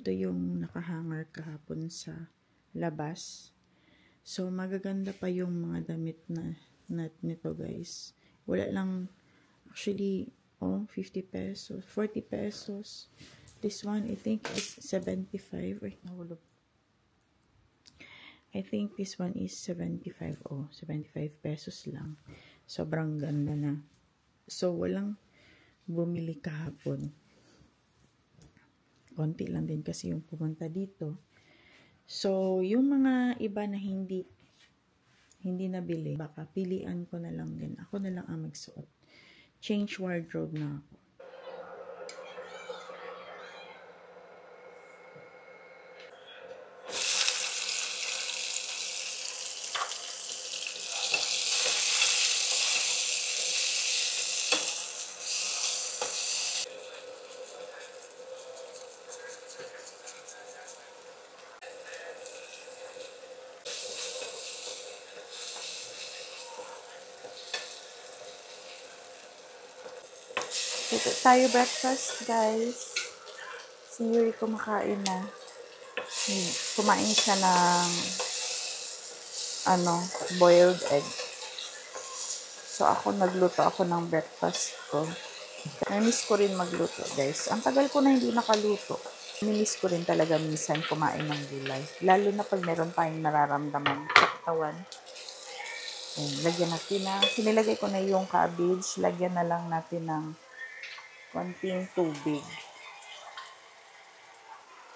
ito yung nakahanger kahapon sa labas. So, magaganda pa yung mga damit na nito guys. Wala lang, actually, 50 pesos, 40 pesos. This one, I think, is 75. Wait, nahulog. I think this one is 75. 75 pesos lang. Sobrang ganda na. So, walang bumili kahapon. Konti lang din kasi yung pumunta dito. So, yung mga iba na hindi nabili, baka pilian ko na lang din. Ako na lang ang magsuot. Change wardrobe na ako. Ito tayo breakfast, guys. Si Yuri kumakain na. Kumain siya ng boiled egg. So, nagluto ako ng breakfast ko. Namiss ko rin magluto, guys. Ang tagal ko na hindi nakaluto. Namiss ko rin talaga minsan kumain ng gulay. Lalo na pag meron tayong nararamdaman sa katawan. Lagyan natin sinilagay ko na yung cabbage. Lagyan na lang natin ng konting tubig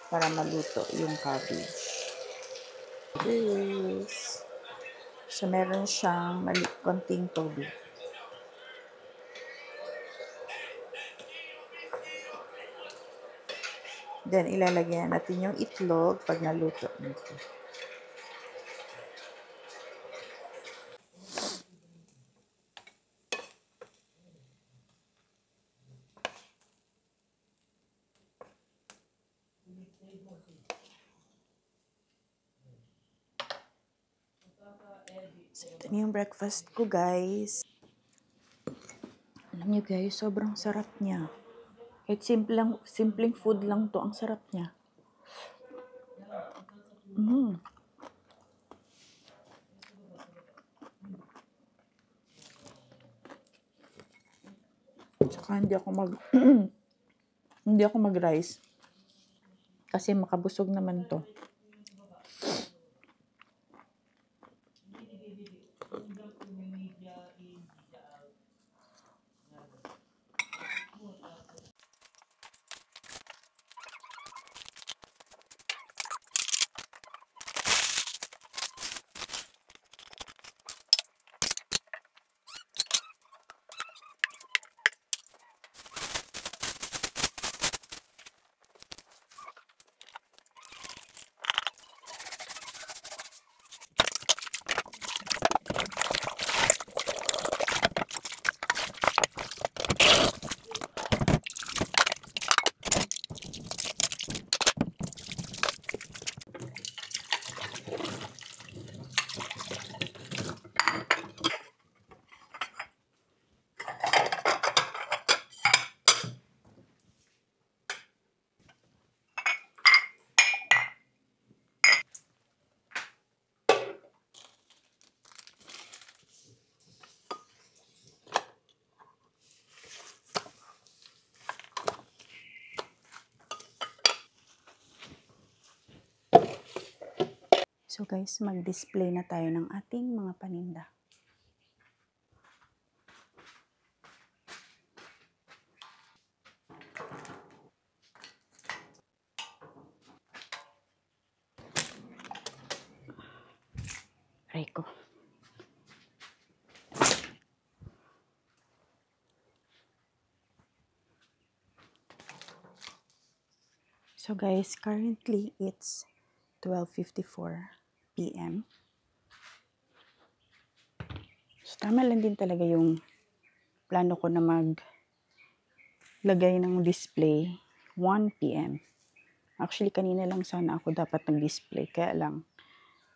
para maluto yung cabbage. Yes. So, meron siyang konting tubig. Then, ilalagyan natin yung itlog pag naluto nito. So, ito na yung breakfast ko, guys. Alam niyo, guys, sobrang sarap niya. Kahit simpleng food lang to, ang sarap niya. Tsaka hindi ako mag-rice. Kasi makabusog naman to. So guys, mag-display na tayo ng ating mga paninda. Rico. So guys, currently it's 12:54 p.m. So tama lang din talaga yung plano ko na maglagay ng display 1 p.m. Actually, kanina lang sana ako dapat nag-display. Kaya lang,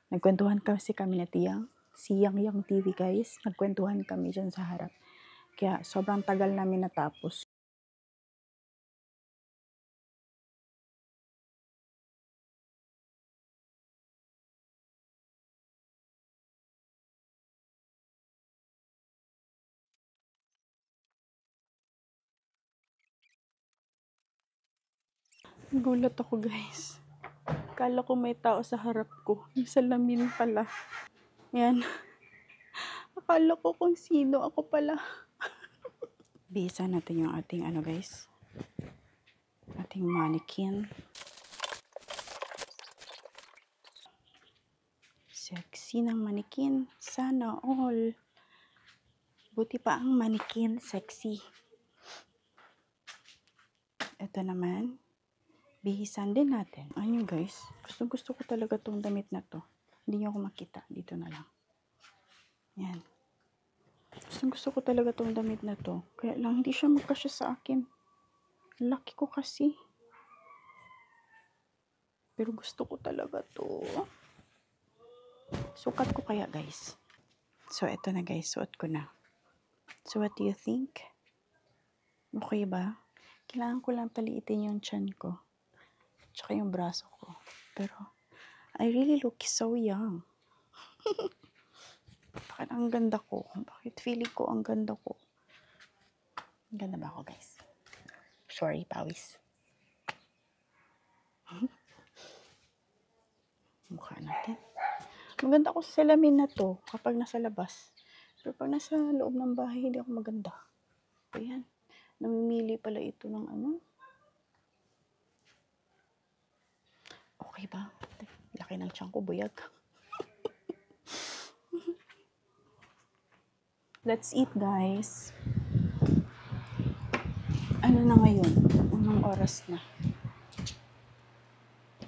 nagkwentuhan kasi kami na si Yang TV guys. Nagkwentuhan kami dyan sa harap. Kaya sobrang tagal namin natapos. Gulat ako guys. Kala ko may tao sa harap ko. Yung salamin pala. Yan. Akala ko kung sino ako pala. Bisa natin yung ating guys. Ating mannequin. Sexy ng mannequin. Sana all. Buti pa ang mannequin. Sexy. Ito naman. Bihisan din natin. Ayun guys. Gusto ko talaga tong damit na to. Hindi nyo ako makita. Dito na lang. Yan. Gusto ko talaga tong damit na to. Kaya lang hindi siya magkasya sa akin. Laki ko kasi. Pero gusto ko talaga to. Sukat ko kaya guys. So ito na guys. Suot ko na. So what do you think? Okay ba? Kailangan ko lang paliitin yung tiyan ko. Tsaka yung braso ko. Pero I really look so young. Bakit ang ganda ko? Bakit feeling ko ang ganda ko? Ang ganda ba ako guys? Sorry, pawis. Mukha natin. Maganda ako sa salamin na to kapag nasa labas. Pero pag nasa loob ng bahay, hindi ako maganda. Ayan. Namimili pala ito ng Okay ba? Laki ng tiyan ko, buyag. Let's eat, guys. Ano na ngayon? Anong oras na?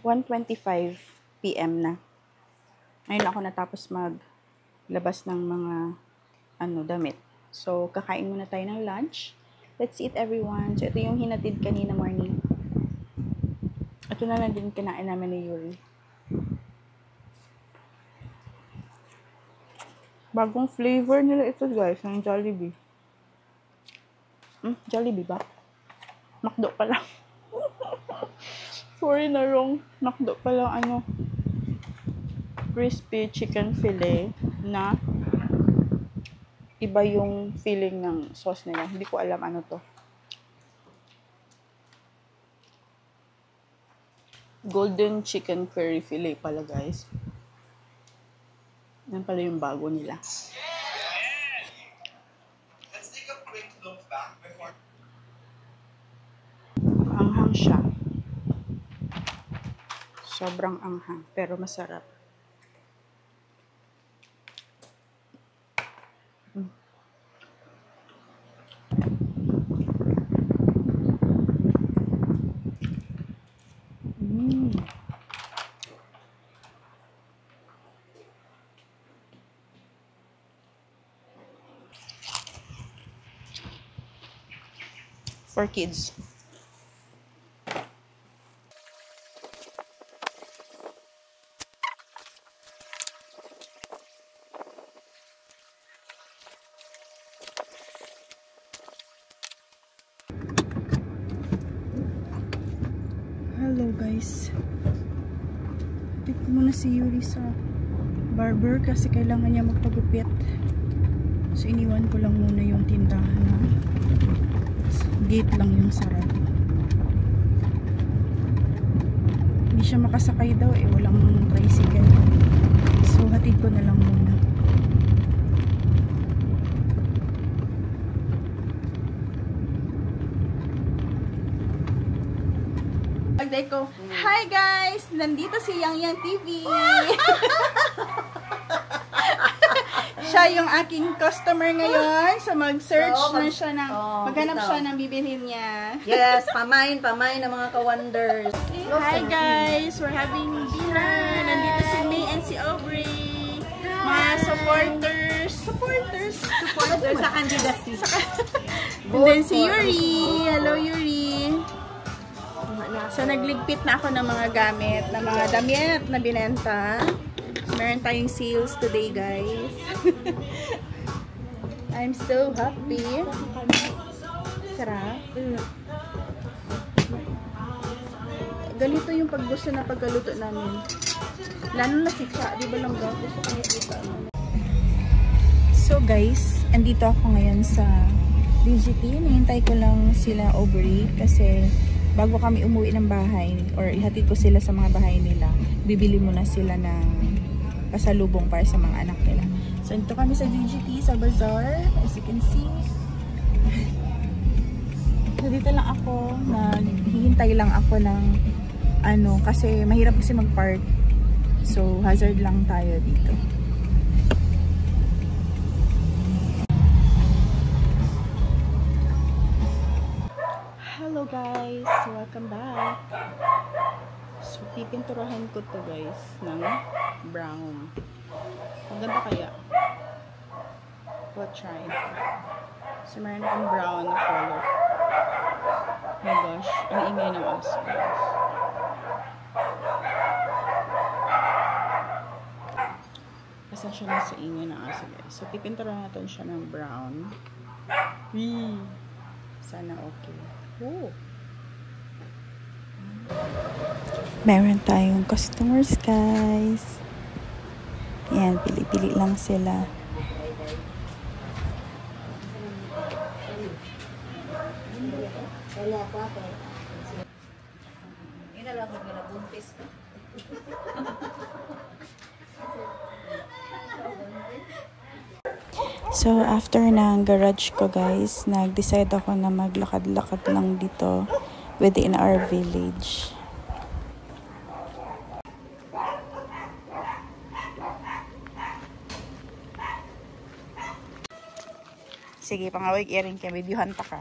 1:25 PM na. Ngayon ako natapos maglabas ng mga damit. So, kakain muna tayo ng lunch. Let's eat, everyone. So, ito yung hinatid kanina morning. Ito na lang din kinain namin ni Yuri. Bagong flavor nila ito, guys, ng Jollibee. Jollibee ba? McDo pa lang. Sorry na wrong. McDo pa lang, crispy chicken fillet na iba yung feeling ng sauce nila. Hindi ko alam ano to. Golden chicken curry fillet pala, guys. Yan pala yung bago nila. Let's take a quick look back before. Anghang siya. Sobrang anghang, pero masarap. For kids. Hello guys. Tip ko muna si Yuri sa barber kasi kailangan niya magpagupit. So iniwan ko lang muna yung tindahan na gate lang yung sarado. Hindi siya makasakay daw walang tricycle. So hatid ko na lang muna. Pagday ko, hi guys! Nandito si Yang Yang TV! Siya yung aking customer ngayon. So mag-search na siya ng, maghanap siya ng bibilhin niya. Yes, pamain ng mga ka-wonders. Hi guys! We're having dinner. Nandito si May and si Aubrey. Mga supporters. Supporters Sa candidacy. And then si Yuri. Hello Yuri. So nagligpit na ako ng mga gamit, ng mga damit na binenta. Meron tayong sales today, guys. I'm so happy. Sarap. Ganito yung paggusto na pagkaluto namin. Lalo na si Cha, di ba lang daw? Gusto ko nakita. So guys, andito ako ngayon sa DGT. Nahintay ko lang sila Aubrey kasi bago kami umuwi ng bahay or ihatid ko sila sa mga bahay nila, bibili muna sila ng pasalubong para sa mga anak nila. So, ito kami sa DGT, sa bazaar. As you can see. So, dito lang ako, naghihintay lang ako ng kasi mahirap kasi mag-park. So, hazard lang tayo dito. Hello guys! Welcome back! So, pipinturahan ko to guys ng brown. Ang ganda kaya. We'll try. So, meron akong brown na color. Oh my gosh, ang ingay ng aso guys. Pasensya na sa ingay ng aso guys. So, pipinturahan natin siya ng brown. Wee! Sana okay. Oh. Meron tayong customers guys. Yan, pili-pili lang sila. So, after ng garage ko guys, nag-decide ako na maglakad-lakad lang dito within our village. Sige, pangawig iring kay videohan ta ka.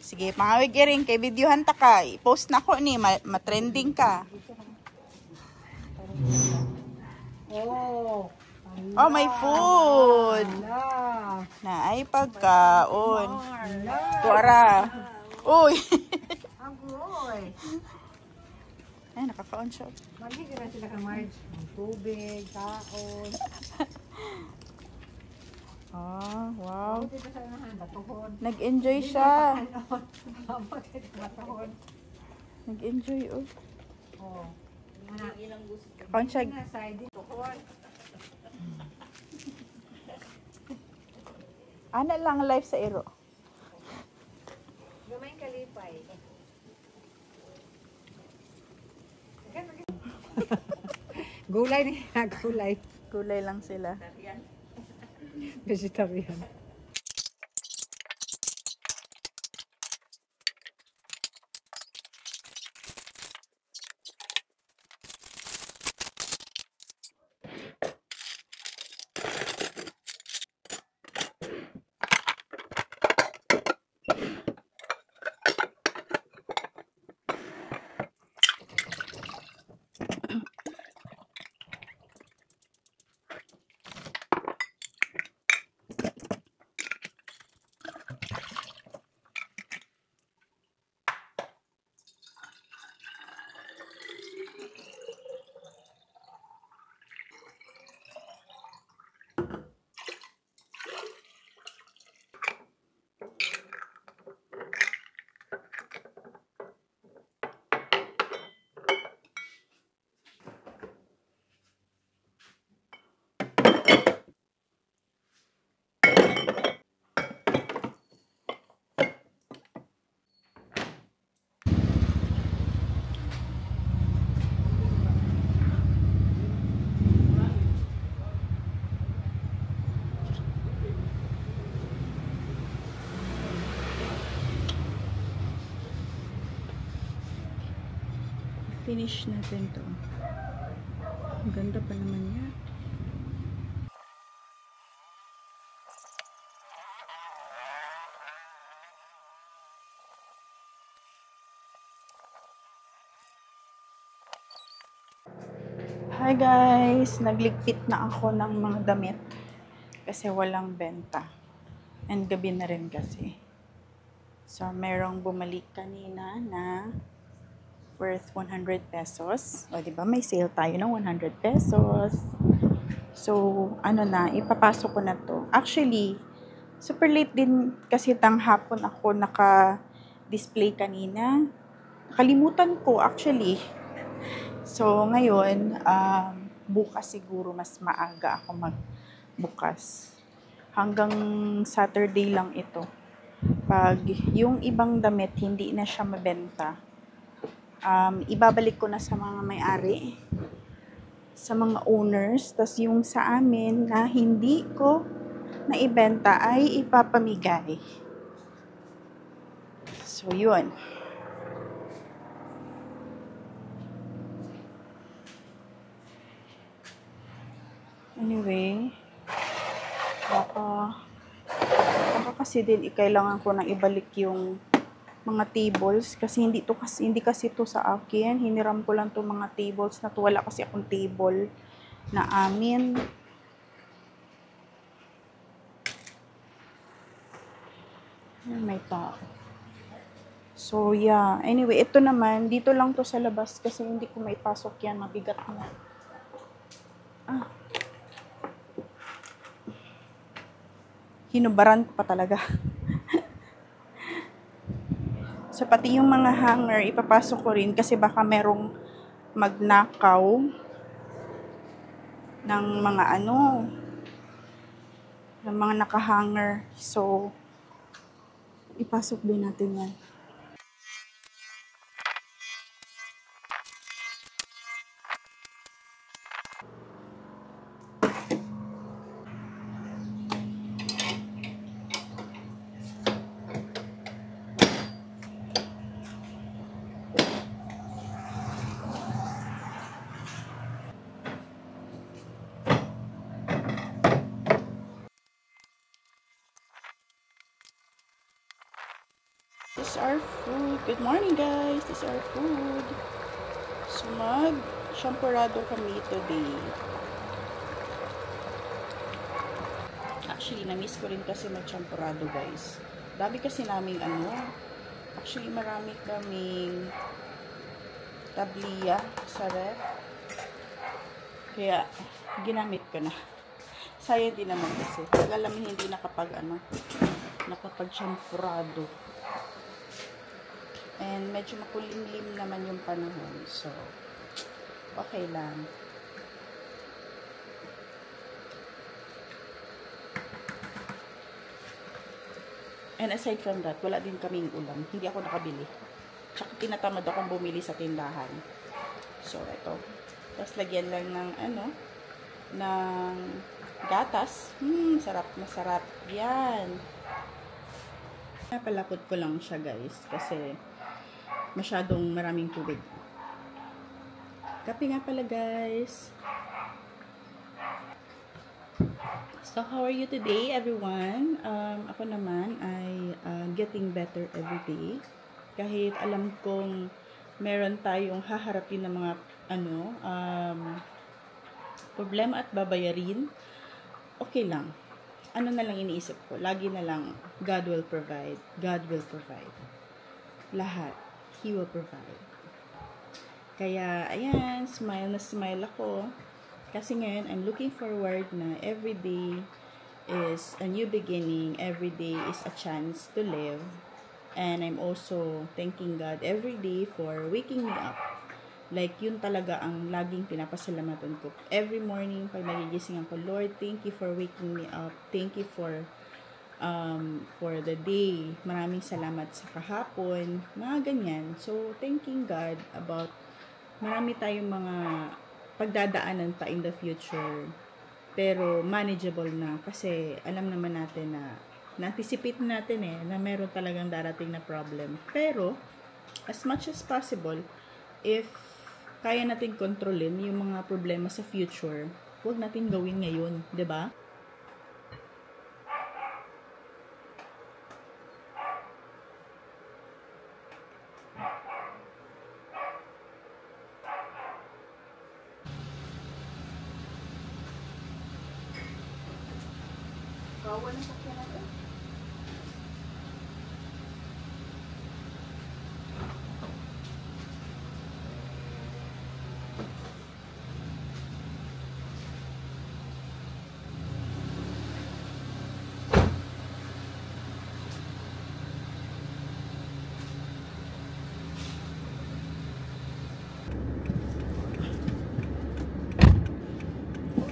Sige, pangawig iring kay videohan ta ka. I-post na ko ni, matrending ka. Oh, may food. Na ay pagkaon. Tuara. Uy. Ay, nakakaon siya. Magiging sila ka Marge. Tubig, kaon. Ah, wow. Dito sa unahan, batuhon. Nag-enjoy siya. Batuhon. Nag-enjoy, oh. Oh. Kakaon siya. Side batuhon. Ana lang live sa iro. Gamay kalipay. Gulay niya, gulay. Kulay lang sila. Vegetarian. Finish natin to. Ang ganda pa naman niya. Hi guys! Nagligpit na ako ng mga damit kasi walang benta. And gabi na rin kasi. So, merong bumalik kanina na worth 100 pesos. O, diba? May sale tayo ng 100 pesos. So, ano na, ipapasok ko na to. Actually, super late din kasi hapon ako naka-display kanina. Nakalimutan ko, actually. So, ngayon, bukas siguro mas maaga ako magbukas. Hanggang Saturday lang ito. Pag yung ibang damit hindi na siya mabenta, ibabalik ko na sa mga may-ari, sa mga owners. Tas yung sa amin na hindi ko naibenta ay ipapamigay. So, yun. Anyway, baka kasi din kailangan ko nang ibalik yung mga tables kasi hindi kasi to sa akin. Hiniram ko lang to mga tables na to. Wala kasi akong table na amin. May tao. So, yeah. Anyway, ito naman, dito lang to sa labas kasi hindi ko maipasok yan. Mabigat na. Hinubaran ko pa talaga. So, pati yung mga hanger, ipapasok ko rin kasi baka merong magnakaw ng mga ng mga nakahanger. So, ipasok din natin yan. This is our food. Good morning, guys. This is our food. So, mag-champorado kami today. Actually, na-miss ko rin kasi mag-champorado, guys. Dami kasi naming actually, marami kaming tabliya sa ref. Kaya, ginamit ko na. Sayang din naman kasi. Alam mo, hindi nakapag-champorado. And medyo makulimlim naman yung panahon. So, okay lang. And aside from that, wala din kaming ulam. Hindi ako nakabili. Tsaka tinatamad akong bumili sa tindahan. So, ito. Tapos lagyan lang ng ng gatas. Sarap na sarap. Yan. Napalapot ko lang siya, guys. Kasi masyadong maraming tubig. Kape nga pala, guys. So, how are you today, everyone? Ako naman ay getting better every day. Kahit alam kong meron tayong haharapin ng mga problema at babayarin, okay lang. Ano na lang iniisip ko? Lagi na lang, God will provide. God will provide. Lahat. He will provide. Kaya, ayan, smile na smile ako. Kasi ngayon, I'm looking forward na every day is a new beginning. Every day is a chance to live. And I'm also thanking God every day for waking me up. Like, yun talaga ang laging pinapasalamatan ko. Every morning, pag nagigising ako, Lord, thank you for waking me up. Thank you for the day. Maraming salamat sa kahapon. Mga ganyan. So, thanking God about marami tayong mga pagdadaanan pa in the future. Pero, manageable na. Kasi, alam naman natin na-anticipate natin na meron talagang darating na problem. Pero, as much as possible, if kaya natin kontrolin yung mga problema sa future, huwag natin gawin ngayon, 'di ba? Kawan na sakyan natin.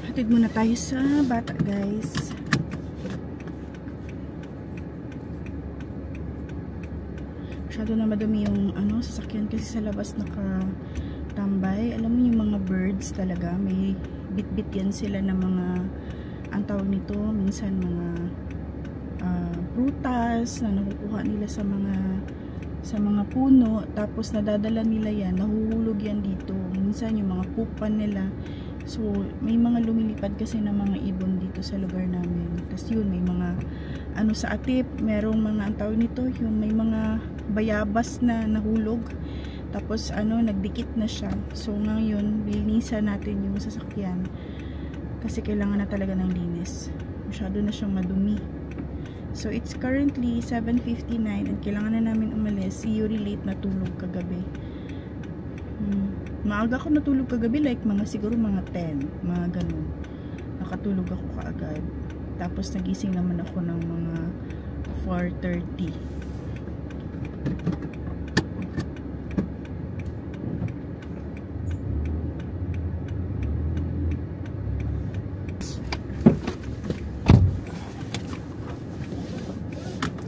Hatid muna tayo sa bata, guys. Masyado na madumi yung sasakyan kasi sa labas nakatambay. Alam mo yung mga birds talaga, may bit-bit yan sila na mga, ang tawag nito, minsan mga prutas na nakukuha nila sa mga puno, tapos nadadala nila yan, nahuhulog yan dito. Minsan yung mga pupan nila. So, may mga lumilipad kasi na mga ibon dito sa lugar namin. Tapos yun, may mga sa atip, merong mga, ang tawag nito, yung may mga bayabas na nahulog. Tapos nagdikit na siya. So, ngayon, linisan natin yung sasakyan. Kasi kailangan na talaga ng linis. Masyado na siyang madumi. So, it's currently 7:59 and kailangan na namin umalis. Si Yuri late natulog kagabi. Maaga ako natulog kagabi, like siguro mga 10, mga ganun. Nakatulog ako kaagad. Tapos nagising naman ako ng mga 4:30.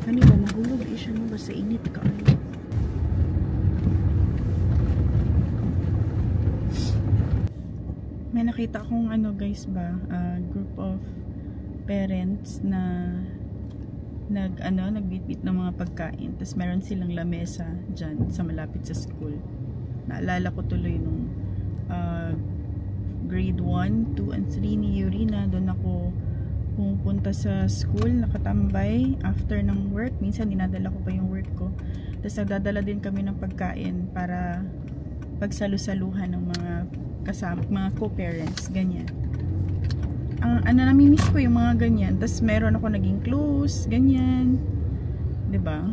Kanina nahulog siya mo ba sa init ka? May nakita akong guys ba, group of parents na nagbitbit ng mga pagkain, tapos meron silang lamesa dyan sa malapit sa school. Naalala ko tuloy nung grade 1, 2, and 3 ni Yuri na doon ako pumupunta sa school, nakatambay after ng work. Minsan dinadala ko pa yung work ko, tapos nagdadala din kami ng pagkain para pagsalu-saluhan ng mga kasama, mga co-parents, ganyan. Namimiss ko yung mga ganyan. Tapos meron ako naging close, ganyan. 'Di ba?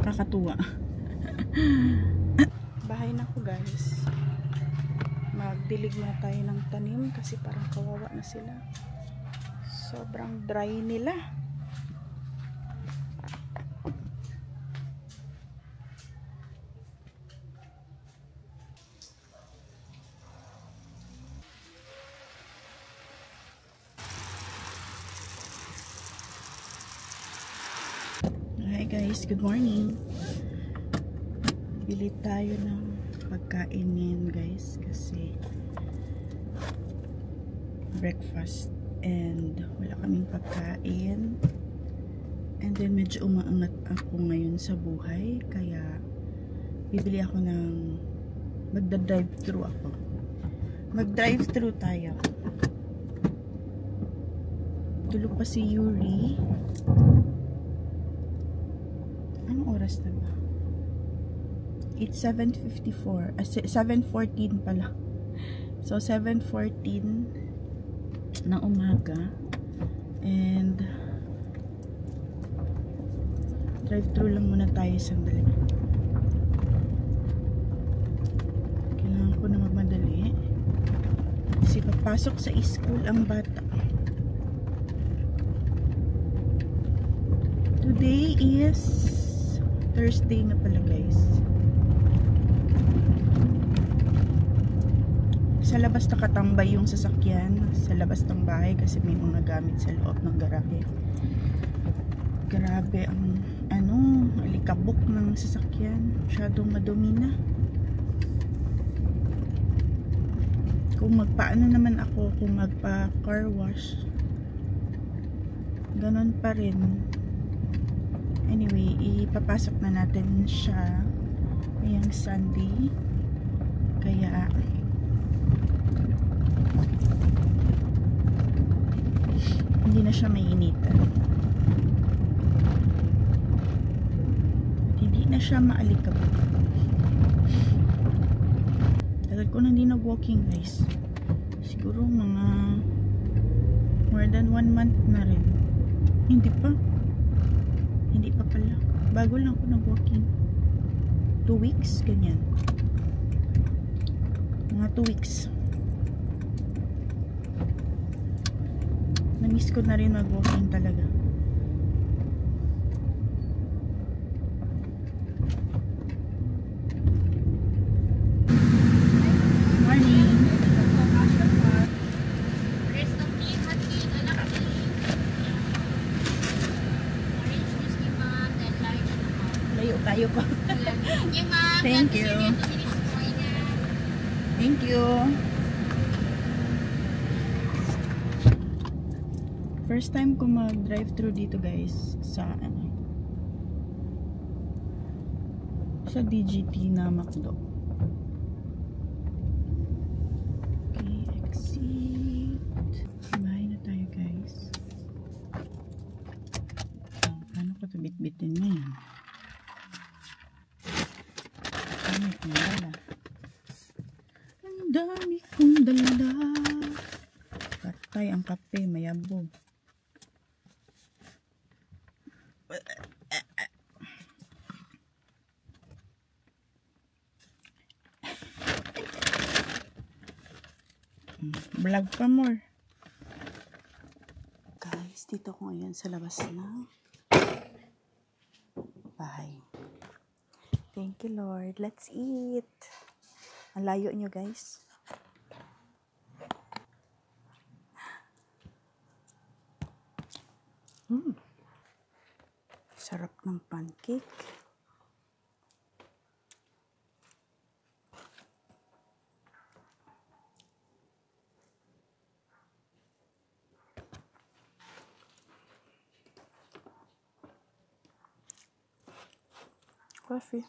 Kakatuwa. Bahay na ko, guys. Magdilig na tayo ng tanim kasi parang kawawa na sila. Sobrang dry nila. Hi guys, good morning. Bili tayo ng pagkain ngayon guys kasi breakfast and wala kaming pagkain, and then medyo umaangat ako ngayon sa buhay kaya bibili ako ng magda-drive-thru ako. Mag-drive-thru tayo. Tulog pa si Yuri. Anong oras na ba? It's 7:54. 7:14 pala. So, 7:14 ng umaga. And drive-thru lang muna tayo sandali. Kailangan ko na magmadali. Kasi papasok sa school ang bata. Today is Thursday na pala guys. Sa labas nakatambay yung sasakyan sa labas ng bahay kasi may mga gamit sa loob ng garahe. Grabe ang alikabok ng sasakyan. Masyadong madumi na. Kung magpaano naman ako, kung magpa car wash, ganon pa rin. Anyway, ipapasok na natin siya ngayong Sunday. Kaya hindi na siya mainitan. Hindi na siya maalikabok. Tagal ko na hindi nag-walking guys. Siguro mga more than 1 month na rin. Hindi pa pala. Bago lang ako nag-walking. 2 weeks, ganyan. Mga 2 weeks. Na-miss ko na rin mag-walking talaga. tayo pa. Thank you. Thank you. First time ko mag-drive-thru dito guys sa sa DGT na McDo. Okay, exit. Bahay na tayo guys. Paano ko ito bit-bitin na yan? Ang dami kong dala. Patay ang kape, mayabog. Vlog pa more. Guys, dito ko ngayon sa labas ng bahay. Thank you Lord. Let's eat. Ang layo nyo guys. Sarap ng pancake. Coffee.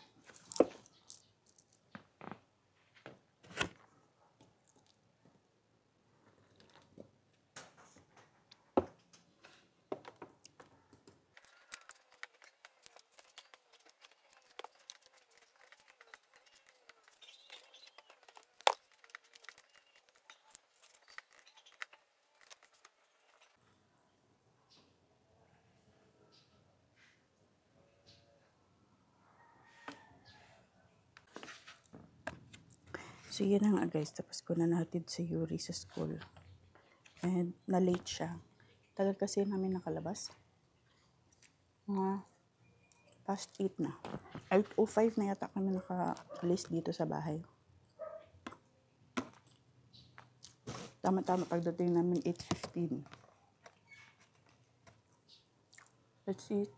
So, yun na nga guys. Tapos ko na nahatid si Yuri sa school. And, na-late siya. Tagal kasi namin nakalabas. Mga past 8 na. 8:05 na yata kami naka-alis dito sa bahay. Tama-tama pagdating namin 8:15. Let's eat.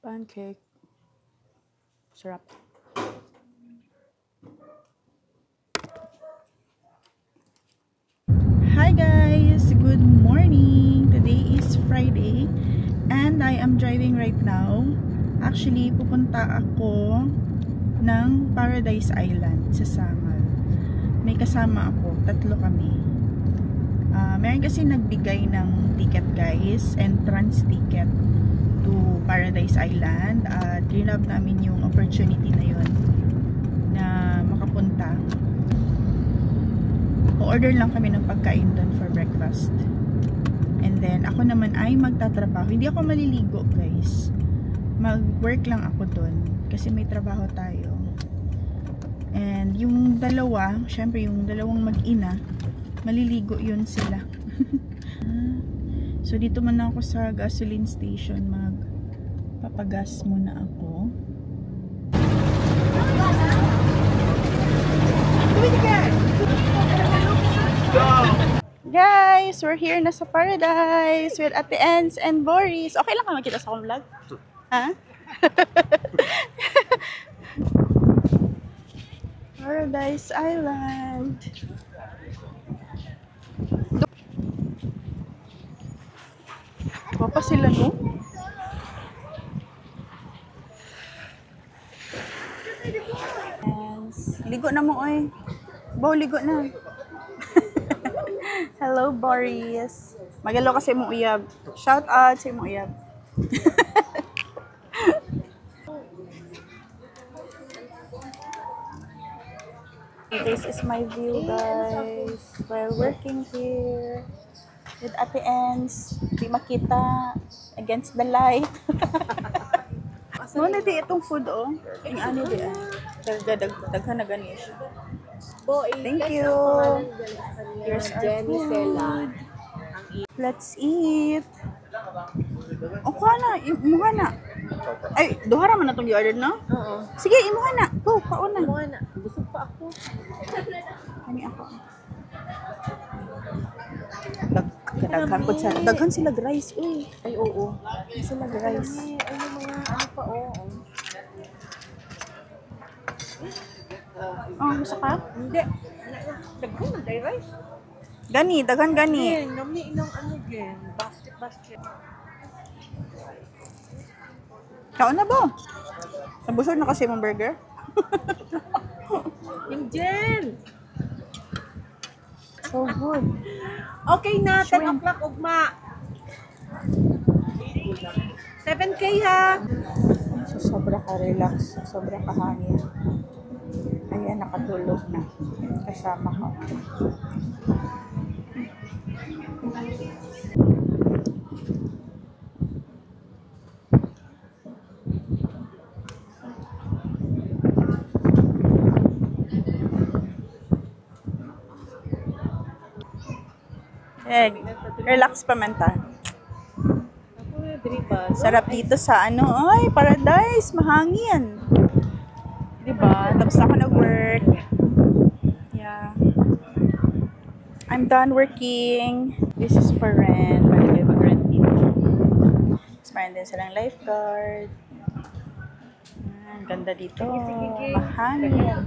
Pancake. Sarap. Hi guys! Good morning! Today is Friday and I am driving right now. Actually, pupunta ako ng Paradise Island sa Samal. May kasama ako, 3 kami. Meron kasi nagbigay ng ticket guys, entrance ticket to Paradise Island. Trinab namin yung opportunity na yun na makapunta. O-order lang kami ng pagkain doon for breakfast. And then, ako naman ay magtatrabaho. Hindi ako maliligo, guys. Mag-work lang ako doon. Kasi may trabaho tayo. And yung dalawa, syempre yung dalawang mag-ina, maliligo yun sila. So, dito muna ako sa gasoline station. Magpapagas muna ako. Guys, we're here na sa Paradise with Ate Ens and Boris. Okay lang ka makita sa akong vlog? Ha? Paradise Island. Papa sila no? Yes. Ligo na mo oy. Bo, ligo na. Hello, Boris. Magalo kasi mong uyab. Shout out sa mong uyab. This is my view, guys. While working here with Ate Ens. Di makita against the light. Muna di itong food, oh. Yung ano di, daghan na gani siya. Thank you. Here's our food. Let's eat. O, kuha na. Imuha na. Ay, duhara man na itong i-order, no? Oo. Sige, imuha na. Go, kauna. Imuha na. Busog pa ako. Kani ako. Daghan daghan po sa daghan sila rice. Uy, Ay, oo. sila rice. Ay, yung mga ano pa, oo. Oh, gusto ka? Hindi. Daghan na, day rice. Gani, daghan gani. Nami ng ano din. Basket. Kaon na ba? Nabusog na kasi mong burger. Angel! So good. Okay na, 10 o'clock ugma. 7K ha! So, sobra ka-relax. Sobra ka-hangin. Ayan, nakatulog na. Kasama ko. Relax pa man ta. Sarap dito sa ano, ay, paradise, mahangin. Diba? Tapos ako nag-work. Yeah. I'm done working. This is for rent. Bali kayo mag-rent dito. Tapos mayroon din silang lifeguard. Ang ganda dito. Mahangin.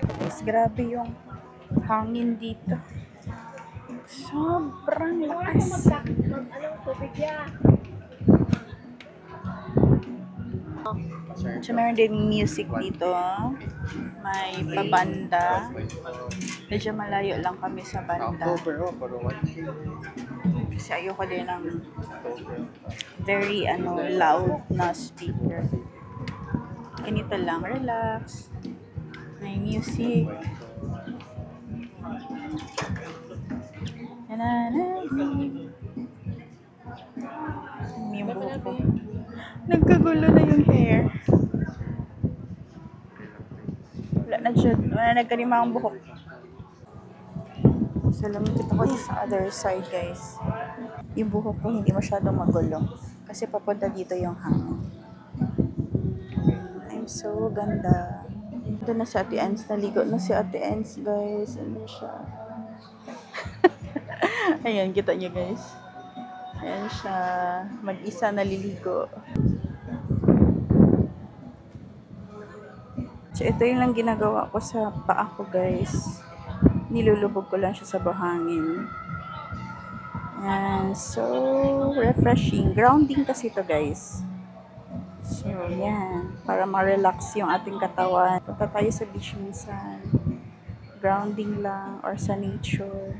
Tapos grabe yung hangin dito. Sobrang lakas. So, meron din music dito. May pabanda. Medyo malayo lang kami sa banda. Kasi ayoko din ng very loud na speaker. Ganito lang, relax. May music. Yung buhok ko. Nagkagulo na yung hair. Wala na dyan. Wala na nagkarima ang buhok. So, lumikit ako sa other side, guys. Yung buhok ko hindi masyadong magulo. Kasi papunta dito yung hangin. I'm so ganda. Ito na si Ate Ens. Naligo na si Ate Ens, guys. Ano siya? Ayan, kita nyo, guys. Ayan siya. Mag-isa naliligo. So, ito yung lang ginagawa ko sa paa ko, guys. Nilulubog ko lang siya sa buhangin. Ayan. So, refreshing. Grounding kasi ito, guys. So, yan. Para ma-relax yung ating katawan. Punta tayo sa beach minsan. Grounding lang or sa nature.